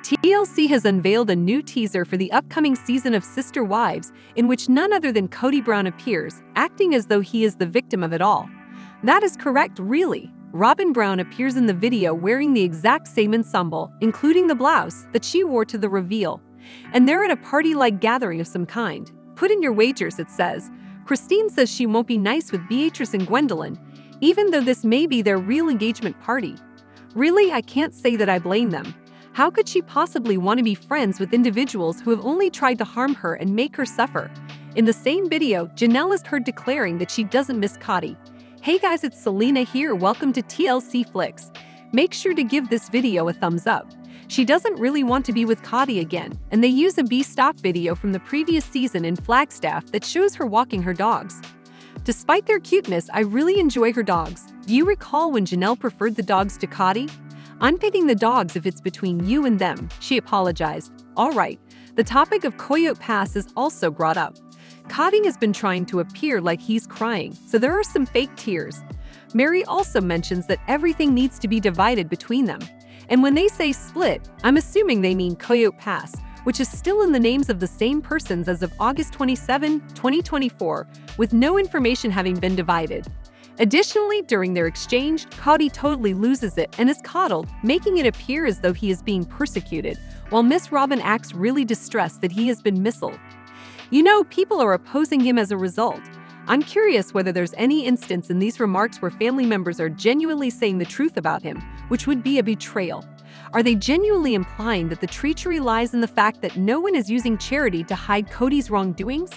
TLC has unveiled a new teaser for the upcoming season of Sister Wives, in which none other than Cody Brown appears, acting as though he is the victim of it all. That is correct, really. Robyn Brown appears in the video wearing the exact same ensemble, including the blouse, that she wore to the reveal. And they're at a party-like gathering of some kind. Put in your wagers, it says. Christine says she won't be nice with Beatrice and Gwendolyn, even though this may be their real engagement party. Really, I can't say that I blame them. How could she possibly want to be friends with individuals who have only tried to harm her and make her suffer? In the same video, Janelle is heard declaring that she doesn't miss Kody. Hey guys, it's Selena here, welcome to TLC Flicks. Make sure to give this video a thumbs up. She doesn't really want to be with Kody again, and they use a B-stock video from the previous season in Flagstaff that shows her walking her dogs. Despite their cuteness, I really enjoy her dogs. Do you recall when Janelle preferred the dogs to Kody? I'm picking the dogs if it's between you and them, she apologized. Alright, the topic of Coyote Pass is also brought up. Kody has been trying to appear like he's crying, so there are some fake tears. Mary also mentions that everything needs to be divided between them. And when they say split, I'm assuming they mean Coyote Pass, which is still in the names of the same persons as of August 27, 2024, with no information having been divided. Additionally, during their exchange, Kody totally loses it and is coddled, making it appear as though he is being persecuted, while Miss Robyn acts really distressed that he has been missiled. You know, people are opposing him as a result. I'm curious whether there's any instance in these remarks where family members are genuinely saying the truth about him, which would be a betrayal. Are they genuinely implying that the treachery lies in the fact that no one is using charity to hide Kody's wrongdoings?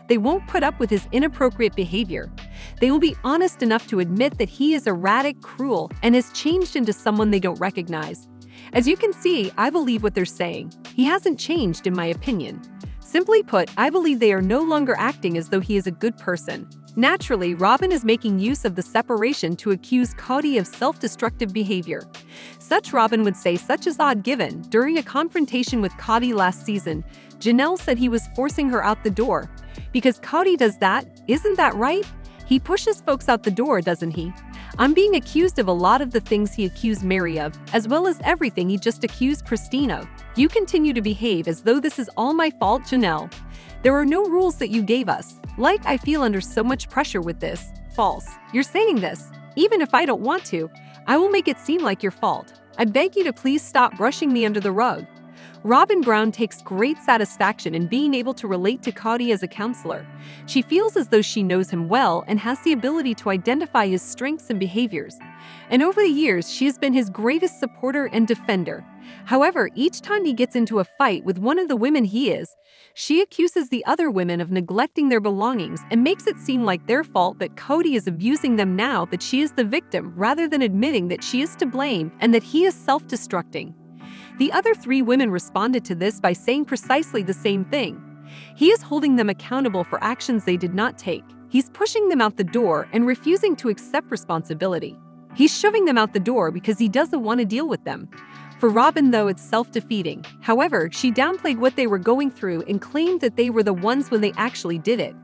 They won't put up with his inappropriate behavior. They will be honest enough to admit that he is erratic, cruel, and has changed into someone they don't recognize. As you can see, I believe what they're saying. He hasn't changed, in my opinion. Simply put, I believe they are no longer acting as though he is a good person. Naturally, Robyn is making use of the separation to accuse Kody of self-destructive behavior. Such Robyn would say such is odd given, during a confrontation with Kody last season, Janelle said he was forcing her out the door. Because Kody does that, isn't that right? He pushes folks out the door, doesn't he? I'm being accused of a lot of the things he accused Mary of, as well as everything he just accused Christine of. You continue to behave as though this is all my fault, Janelle. There are no rules that you gave us. Like, I feel under so much pressure with this. False. You're saying this. Even if I don't want to, I will make it seem like your fault. I beg you to please stop brushing me under the rug. Robyn Brown takes great satisfaction in being able to relate to Kody as a counselor. She feels as though she knows him well and has the ability to identify his strengths and behaviors. And over the years, she has been his greatest supporter and defender. However, each time he gets into a fight with one of the women she accuses the other women of neglecting their belongings and makes it seem like their fault that Kody is abusing them now that she is the victim rather than admitting that she is to blame and that he is self-destructing. The other three women responded to this by saying precisely the same thing. He is holding them accountable for actions they did not take. He's pushing them out the door and refusing to accept responsibility. He's shoving them out the door because he doesn't want to deal with them. For Robyn, though, it's self-defeating. However, she downplayed what they were going through and claimed that they were the ones when they actually did it.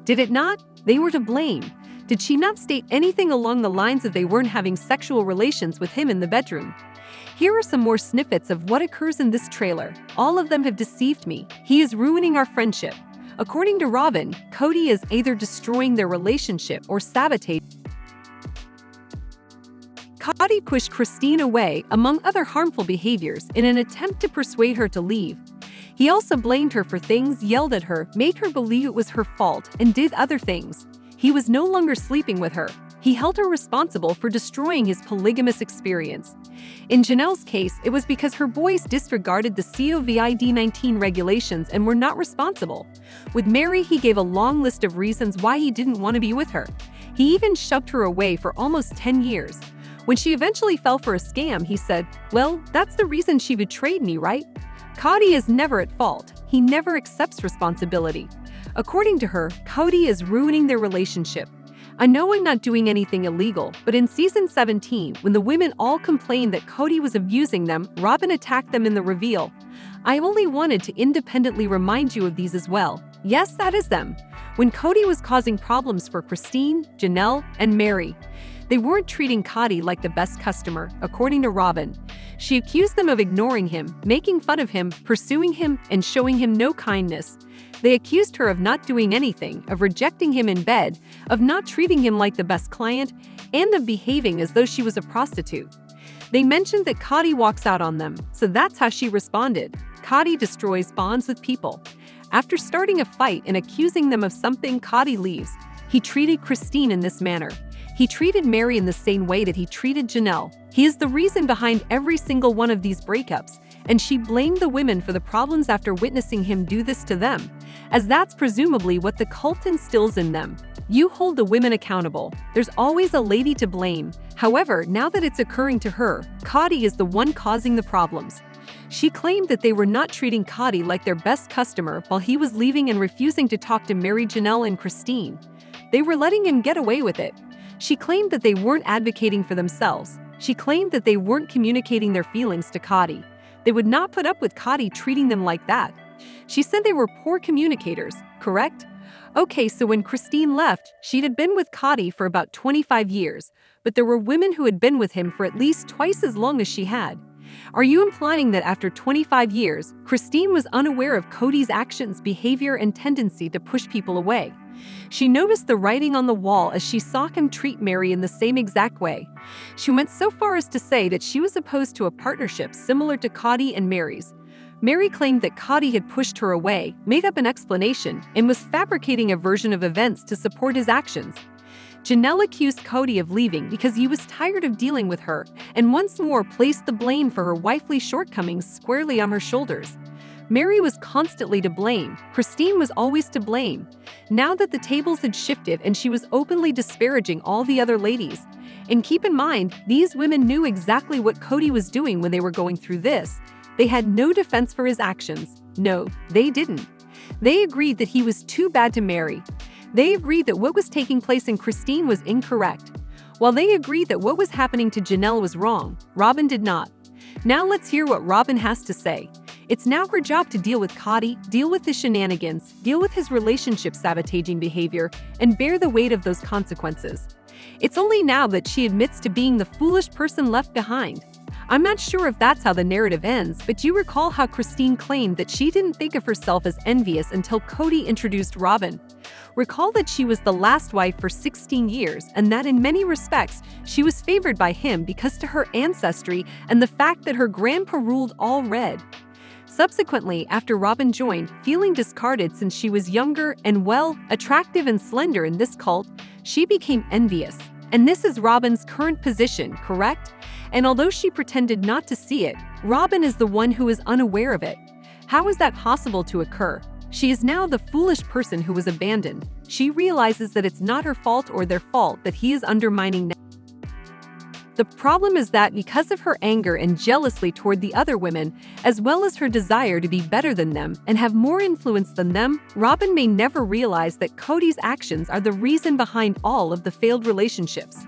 Did it not? They were to blame. Did she not state anything along the lines of they weren't having sexual relations with him in the bedroom? Here are some more snippets of what occurs in this trailer. All of them have deceived me. He is ruining our friendship. According to Robyn, Kody is either destroying their relationship or sabotaging. Kody pushed Christine away, among other harmful behaviors, in an attempt to persuade her to leave. He also blamed her for things, yelled at her, made her believe it was her fault, and did other things. He was no longer sleeping with her. He held her responsible for destroying his polygamous experience. In Janelle's case, it was because her boys disregarded the COVID-19 regulations and were not responsible. With Mary, he gave a long list of reasons why he didn't want to be with her. He even shoved her away for almost 10 years. When she eventually fell for a scam, he said, "Well, that's the reason she betrayed me, right?" Kody is never at fault. He never accepts responsibility. According to her, Kody is ruining their relationship. I know I'm not doing anything illegal, but in season 17, when the women all complained that Kody was abusing them, Robyn attacked them in the reveal. I only wanted to independently remind you of these as well. Yes, that is them. when Kody was causing problems for Christine, Janelle, and Mary. They weren't treating Kody like the best customer, according to Robyn. She accused them of ignoring him, making fun of him, pursuing him, and showing him no kindness. They accused her of not doing anything, of rejecting him in bed, of not treating him like the best client, and of behaving as though she was a prostitute. They mentioned that Kody walks out on them, so that's how she responded. Kody destroys bonds with people. After starting a fight and accusing them of something, Kody leaves. He treated Christine in this manner. He treated Mary in the same way that he treated Janelle. He is the reason behind every single one of these breakups, and she blamed the women for the problems after witnessing him do this to them, as that's presumably what the cult instills in them. You hold the women accountable. There's always a lady to blame. However, now that it's occurring to her, Kody is the one causing the problems. She claimed that they were not treating Kody like their best customer while he was leaving and refusing to talk to Mary, Janelle, and Christine. They were letting him get away with it. She claimed that they weren't advocating for themselves. She claimed that they weren't communicating their feelings to Kody. They would not put up with Kody treating them like that. She said they were poor communicators, correct? Okay, so when Christine left, she'd had been with Kody for about 25 years, but there were women who had been with him for at least twice as long as she had. Are you implying that after 25 years, Christine was unaware of Kody's actions, behavior, and tendency to push people away? She noticed the writing on the wall as she saw him treat Mary in the same exact way. She went so far as to say that she was opposed to a partnership similar to Kody and Mary's. Mary claimed that Kody had pushed her away, made up an explanation, and was fabricating a version of events to support his actions. Janelle accused Kody of leaving because he was tired of dealing with her, and once more placed the blame for her wifely shortcomings squarely on her shoulders. Mary was constantly to blame. Christine was always to blame. Now that the tables had shifted and she was openly disparaging all the other ladies. And keep in mind, these women knew exactly what Kody was doing when they were going through this. They had no defense for his actions. No, they didn't. They agreed that he was too bad to marry. They agreed that what was taking place in Christine was incorrect. While they agreed that what was happening to Janelle was wrong, Robyn did not. Now let's hear what Robyn has to say. It's now her job to deal with Kody, deal with the shenanigans, deal with his relationship sabotaging behavior, and bear the weight of those consequences. It's only now that she admits to being the foolish person left behind. I'm not sure if that's how the narrative ends, but you recall how Christine claimed that she didn't think of herself as envious until Kody introduced Robyn. Recall that she was the last wife for 16 years and that in many respects, she was favored by him because to her ancestry and the fact that her grandpa ruled all red. Subsequently, after Robyn joined, feeling discarded since she was younger and, well, attractive and slender in this cult, she became envious. And this is Robyn's current position, correct? And although she pretended not to see it, Robyn is the one who is unaware of it. How is that possible to occur? She is now the foolish person who was abandoned. She realizes that it's not her fault or their fault that he is undermining them. The problem is that because of her anger and jealousy toward the other women, as well as her desire to be better than them and have more influence than them, Robyn may never realize that Kody's actions are the reason behind all of the failed relationships.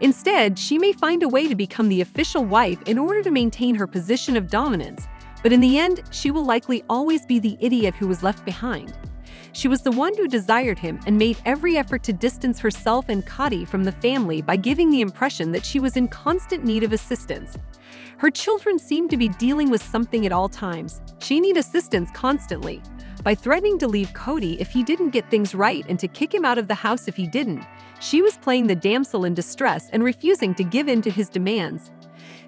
Instead, she may find a way to become the official wife in order to maintain her position of dominance, but in the end, she will likely always be the idiot who was left behind. She was the one who desired him and made every effort to distance herself and Kody from the family by giving the impression that she was in constant need of assistance. Her children seemed to be dealing with something at all times. She needed assistance constantly. By threatening to leave Kody if he didn't get things right and to kick him out of the house if he didn't, she was playing the damsel in distress and refusing to give in to his demands.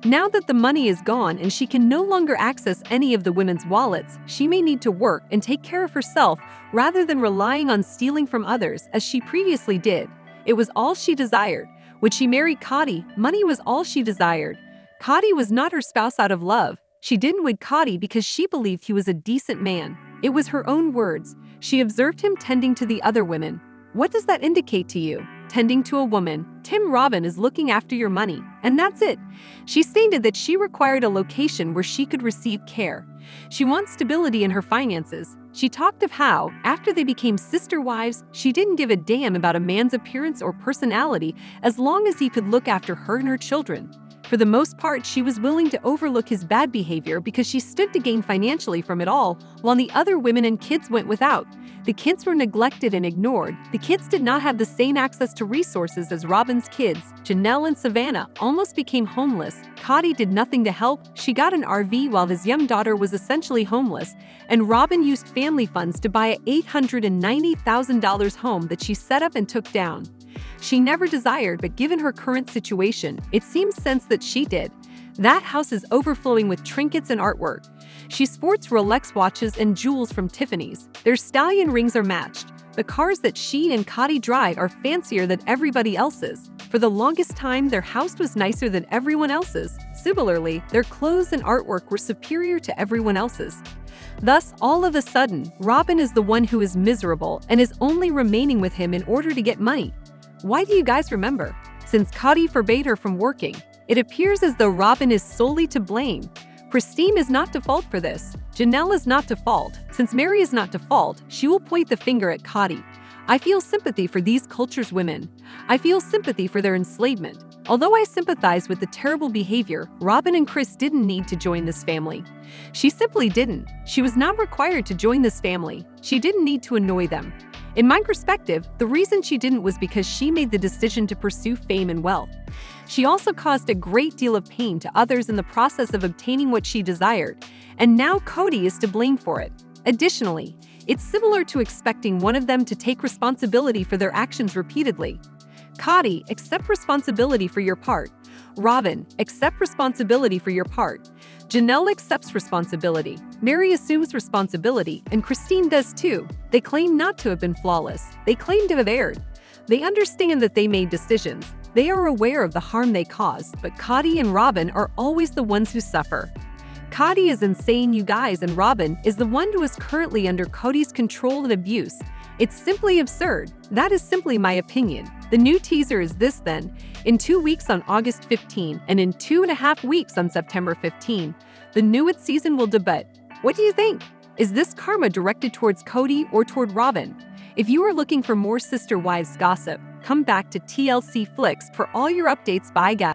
Now that the money is gone and she can no longer access any of the women's wallets, she may need to work and take care of herself rather than relying on stealing from others as she previously did. It was all she desired. When she married Kody, money was all she desired. Kody was not her spouse out of love. She didn't wed Kody because she believed he was a decent man. It was her own words. She observed him tending to the other women. What does that indicate to you? Tending to a woman. Robyn is looking after your money. And that's it. She stated that she required a location where she could receive care. She wants stability in her finances. She talked of how, after they became sister wives, she didn't give a damn about a man's appearance or personality as long as he could look after her and her children. For the most part, she was willing to overlook his bad behavior because she stood to gain financially from it all, while the other women and kids went without. The kids were neglected and ignored. The kids did not have the same access to resources as Robyn's kids. Janelle and Savannah almost became homeless. Kody did nothing to help. She got an RV while his young daughter was essentially homeless, and Robyn used family funds to buy an $890,000 home that she set up and took down. She never desired, but given her current situation, it seems sense that she did. That house is overflowing with trinkets and artwork. She sports Rolex watches and jewels from Tiffany's. Their stallion rings are matched. The cars that she and Kody drive are fancier than everybody else's. For the longest time, their house was nicer than everyone else's. Similarly, their clothes and artwork were superior to everyone else's. Thus, all of a sudden, Robyn is the one who is miserable and is only remaining with him in order to get money. Why do you guys remember? Since Kody forbade her from working, it appears as though Robyn is solely to blame. Christine is not to fault for this. Janelle is not to fault. Since Mary is not to fault, she will point the finger at Kody. I feel sympathy for these cultures' women. I feel sympathy for their enslavement. Although I sympathize with the terrible behavior, Robyn and Chris didn't need to join this family. She simply didn't. She was not required to join this family. She didn't need to annoy them. In my perspective, the reason she didn't was because she made the decision to pursue fame and wealth. She also caused a great deal of pain to others in the process of obtaining what she desired, and now Kody is to blame for it. Additionally, it's similar to expecting one of them to take responsibility for their actions repeatedly. Kody, accept responsibility for your part. Robyn, accept responsibility for your part. Janelle accepts responsibility. Mary assumes responsibility, and Christine does too. They claim not to have been flawless. They claim to have erred. They understand that they made decisions. They are aware of the harm they caused, but Kody and Robyn are always the ones who suffer. Kody is insane, you guys, and Robyn is the one who is currently under Kody's control and abuse. It's simply absurd. That is simply my opinion. The new teaser is this then. In 2 weeks on August 15 and in 2.5 weeks on September 15, the newest season will debut. What do you think? Is this karma directed towards Kody or toward Robyn? If you are looking for more Sister Wives gossip, come back to TLC Flicks for all your updates. Bye guys.